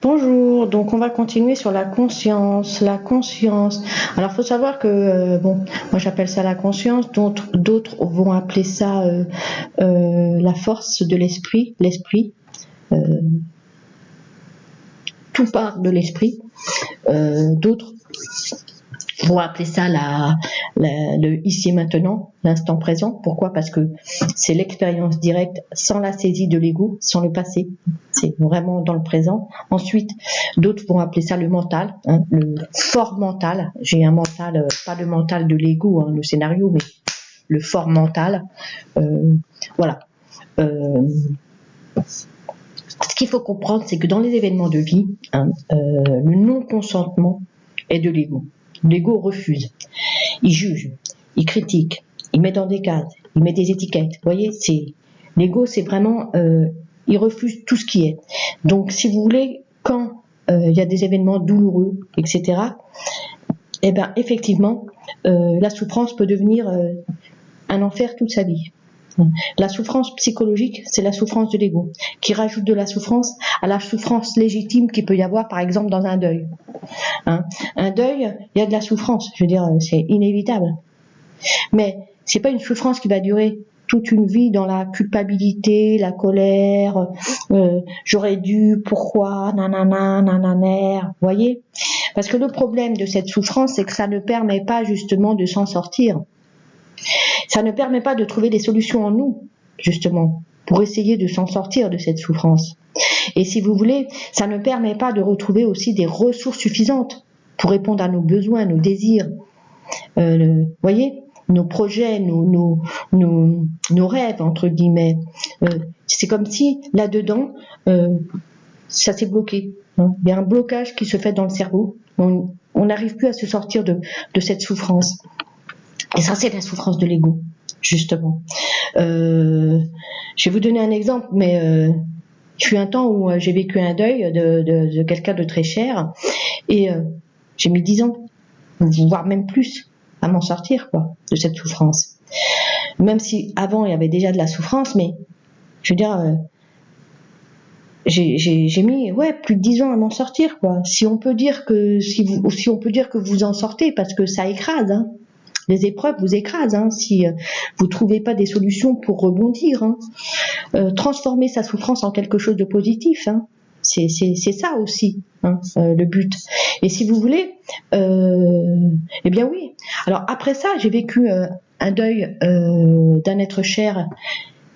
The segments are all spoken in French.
Bonjour, donc on va continuer sur la conscience. La conscience. Alors il faut savoir que, moi j'appelle ça la conscience, d'autres vont appeler ça la force de l'esprit, l'esprit. Tout part de l'esprit. D'autres vont appeler ça le ici et maintenant, l'instant présent. Pourquoi? Parce que c'est l'expérience directe sans la saisie de l'ego, sans le passé. C'est vraiment dans le présent. Ensuite, d'autres vont appeler ça le mental, le fort mental. J'ai un mental, pas le mental de l'ego, le scénario, mais le fort mental. Voilà. Ce qu'il faut comprendre, c'est que dans les événements de vie, le non-consentement est de l'ego. L'ego refuse, il juge, il critique, il met dans des cases, il met des étiquettes. Vous voyez, l'ego, c'est vraiment, il refuse tout ce qui est. Donc, si vous voulez, quand il y a des événements douloureux, etc., eh ben, effectivement, la souffrance peut devenir un enfer toute sa vie. La souffrance psychologique, c'est la souffrance de l'ego, qui rajoute de la souffrance à la souffrance légitime qu'il peut y avoir, par exemple, dans un deuil. Un deuil, il y a de la souffrance, je veux dire, c'est inévitable. Mais c'est pas une souffrance qui va durer toute une vie dans la culpabilité, la colère, j'aurais dû, pourquoi, nanana, nananer, vous voyez? Parce que le problème de cette souffrance, c'est que ça ne permet pas justement de s'en sortir. Ça ne permet pas de trouver des solutions en nous, justement, pour essayer de s'en sortir de cette souffrance. Et si vous voulez, ça ne permet pas de retrouver aussi des ressources suffisantes pour répondre à nos besoins, nos désirs, voyez, nos projets, nos rêves, entre guillemets. C'est comme si, là-dedans, ça s'est bloqué. Il y a un blocage qui se fait dans le cerveau. On n'arrive plus à se sortir de cette souffrance. Et ça, c'est la souffrance de l'ego, justement. Je vais vous donner un exemple, mais il fut un temps où j'ai vécu un deuil de quelqu'un de très cher, et j'ai mis 10 ans, voire même plus, à m'en sortir, quoi, de cette souffrance. Même si avant il y avait déjà de la souffrance, mais je veux dire, j'ai mis plus de 10 ans à m'en sortir, quoi. Si on peut dire que vous en sortez, parce que ça écrase, les épreuves vous écrasent, si vous trouvez pas des solutions pour rebondir. Transformer sa souffrance en quelque chose de positif, c'est ça aussi, le but. Et si vous voulez, eh bien oui. Alors après ça, j'ai vécu un deuil d'un être cher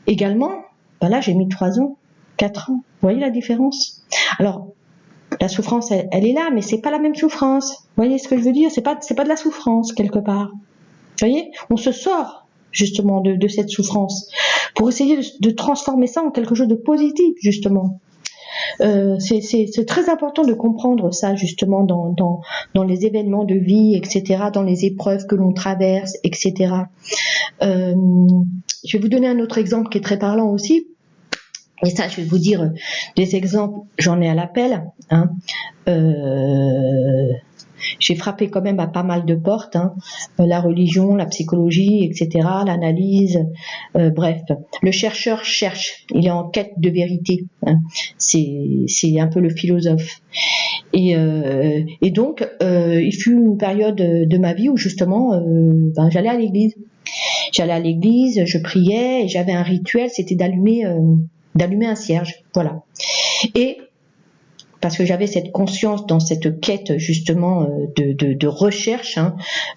également. Ben là, j'ai mis 3 ans, 4 ans. Vous voyez la différence? Alors, la souffrance, elle est là, mais c'est pas la même souffrance. Vous voyez ce que je veux dire? C'est pas de la souffrance quelque part. Vous voyez, on se sort justement de cette souffrance pour essayer de transformer ça en quelque chose de positif, justement. C'est très important de comprendre ça, justement, dans les événements de vie, etc., dans les épreuves que l'on traverse, etc. Je vais vous donner un autre exemple qui est très parlant aussi. Et ça, je vais vous dire des exemples, j'en ai à l'appel. J'ai frappé quand même à pas mal de portes, la religion, la psychologie, etc., l'analyse, bref. Le chercheur cherche, il est en quête de vérité. C'est un peu le philosophe. Et donc, il fut une période de ma vie où justement, j'allais à l'église. J'allais à l'église, je priais, et j'avais un rituel, c'était d'allumer un cierge, voilà. Et parce que j'avais cette conscience dans cette quête justement de recherche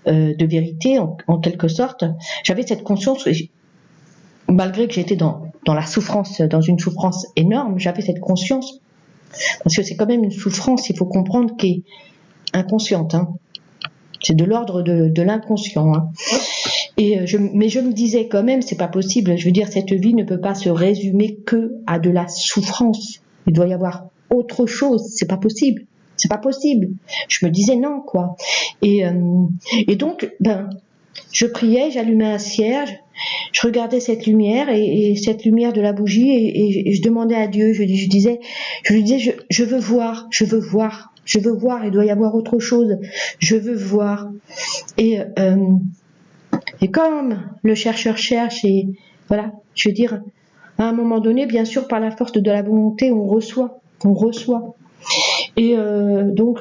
de vérité en quelque sorte, j'avais cette conscience, malgré que j'étais dans la souffrance, dans une souffrance énorme, j'avais cette conscience, parce que c'est quand même une souffrance, il faut comprendre, qui est inconsciente, c'est de l'ordre de l'inconscient, mais je me disais quand même, c'est pas possible, je veux dire, cette vie ne peut pas se résumer que à de la souffrance, il doit y avoir autre chose, c'est pas possible. Je me disais non, quoi. Et donc, je priais, j'allumais un cierge, je regardais cette lumière et cette lumière de la bougie et je demandais à Dieu, je lui disais, je veux voir, il doit y avoir autre chose, je veux voir. Et comme le chercheur cherche, et voilà, je veux dire, à un moment donné, bien sûr, par la force de la volonté, on reçoit. Et donc,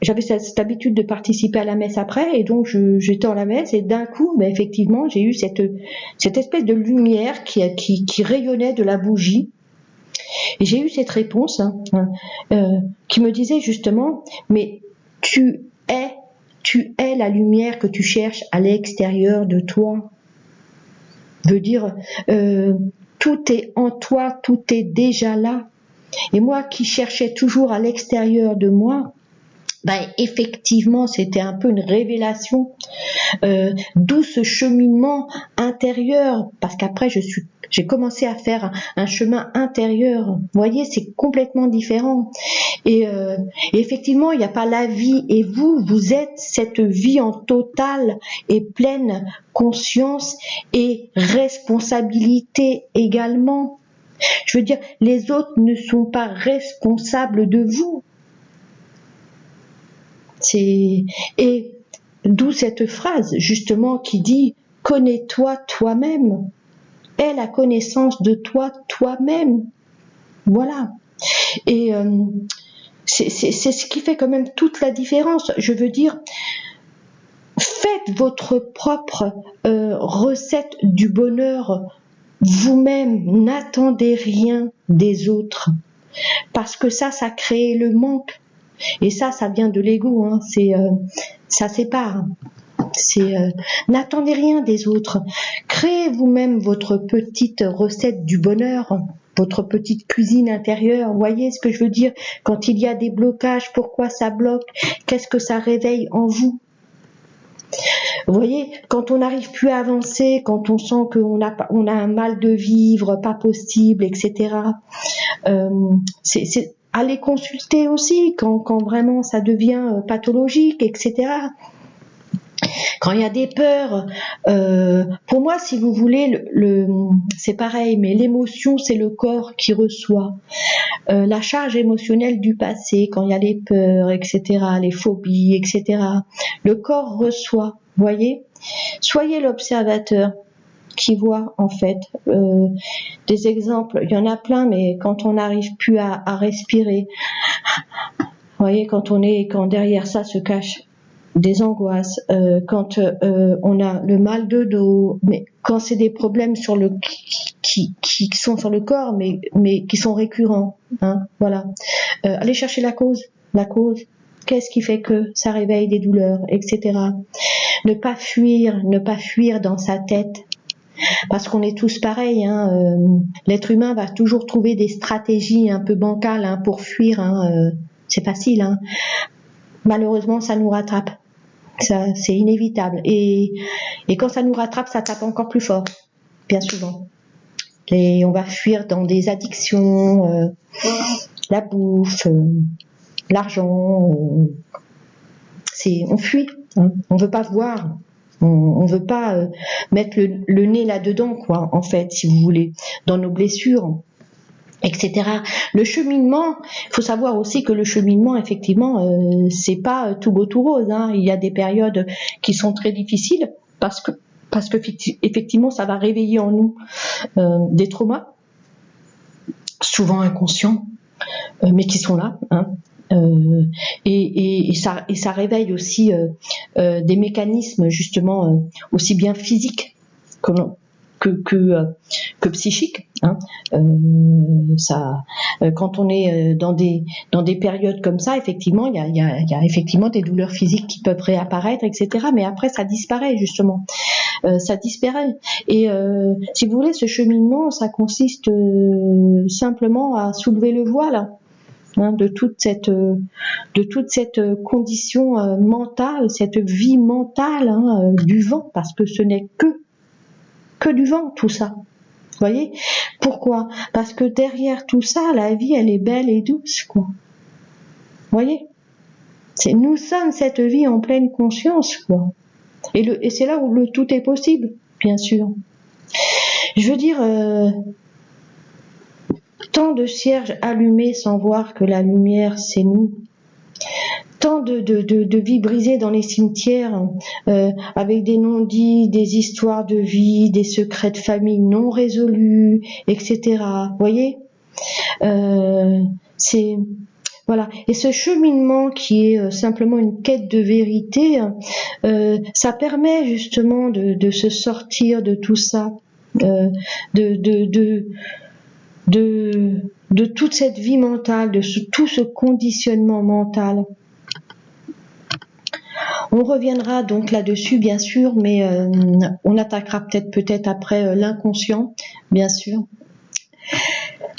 j'avais cette habitude de participer à la messe après, et donc j'étais en la messe, et d'un coup, ben, effectivement, j'ai eu cette espèce de lumière qui rayonnait de la bougie, et j'ai eu cette réponse qui me disait justement, mais tu es la lumière que tu cherches à l'extérieur de toi. Veut dire, tout est en toi, tout est déjà là. Et moi qui cherchais toujours à l'extérieur de moi, ben effectivement, c'était un peu une révélation, d'où ce cheminement intérieur, parce qu'après j'ai commencé à faire un chemin intérieur. Vous voyez, c'est complètement différent. Et effectivement, il n'y a pas la vie, et vous êtes cette vie en totale et pleine conscience et responsabilité également. Je veux dire, les autres ne sont pas responsables de vous. Et d'où cette phrase justement qui dit « Connais-toi toi-même ». Aie la connaissance de toi toi-même. Voilà. Et c'est ce qui fait quand même toute la différence. Je veux dire, faites votre propre recette du bonheur vous-même. N'attendez rien des autres. Parce que ça crée le manque. Et ça vient de l'ego. Hein. Ça sépare. N'attendez rien des autres. Créez vous-même votre petite recette du bonheur, votre petite cuisine intérieure. Vous voyez ce que je veux dire? Quand il y a des blocages, pourquoi ça bloque? Qu'est-ce que ça réveille en vous? Vous voyez, quand on n'arrive plus à avancer, quand on sent qu'on a un mal de vivre, pas possible, etc. Allez consulter aussi quand vraiment ça devient pathologique, etc. Quand il y a des peurs, pour moi, si vous voulez, c'est pareil, mais l'émotion, c'est le corps qui reçoit. La charge émotionnelle du passé, quand il y a les peurs, etc., les phobies, etc., le corps reçoit, voyez. Soyez l'observateur qui voit, en fait, des exemples. Il y en a plein, mais quand on n'arrive plus à respirer, voyez, quand derrière ça se cache des angoisses, quand on a le mal de dos, mais quand c'est des problèmes qui sont sur le corps, mais qui sont récurrents, hein, voilà. Allez chercher la cause. Qu'est-ce qui fait que ça réveille des douleurs, etc. Ne pas fuir dans sa tête, parce qu'on est tous pareils. Hein, l'être humain va toujours trouver des stratégies un peu bancales, hein, pour fuir. Hein, c'est facile. Hein. Malheureusement, ça nous rattrape. Ça, c'est inévitable. Et quand ça nous rattrape, ça tape encore plus fort, bien souvent. Et on va fuir dans des addictions, la bouffe, l'argent. On fuit. Hein. On veut pas voir. On veut pas mettre le nez là-dedans, quoi, en fait, si vous voulez, dans nos blessures, etc. Le cheminement, il faut savoir aussi que le cheminement, effectivement, c'est pas tout beau tout rose. Hein. Il y a des périodes qui sont très difficiles parce que effectivement, ça va réveiller en nous des traumas, souvent inconscients, mais qui sont là. Hein. Et ça réveille aussi des mécanismes justement aussi bien physiques que psychiques. Hein. Quand on est dans des périodes comme ça, effectivement, il y a effectivement des douleurs physiques qui peuvent réapparaître, etc. Mais après, ça disparaît justement. Ça disparaît. Et si vous voulez, ce cheminement, ça consiste simplement à soulever le voile. Hein, de toute cette condition mentale, cette vie mentale, hein, du vent, parce que ce n'est que du vent, tout ça. Vous voyez? Pourquoi? Parce que derrière tout ça, la vie, elle est belle et douce, quoi. Vous voyez? Nous sommes cette vie en pleine conscience, quoi. Et c'est là où le tout est possible, bien sûr. Je veux dire, tant de cierges allumés sans voir que la lumière, c'est nous. Tant de vies brisées dans les cimetières, avec des non-dits, des histoires de vie, des secrets de famille non résolus, etc. Vous voyez, Voilà. Et ce cheminement qui est simplement une quête de vérité, ça permet justement de se sortir de tout ça, de, de, de, de toute cette vie mentale, tout ce conditionnement mental. On reviendra donc là-dessus, bien sûr, mais on attaquera peut-être après l'inconscient, bien sûr.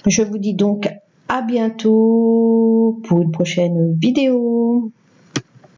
Je vous dis donc à bientôt pour une prochaine vidéo.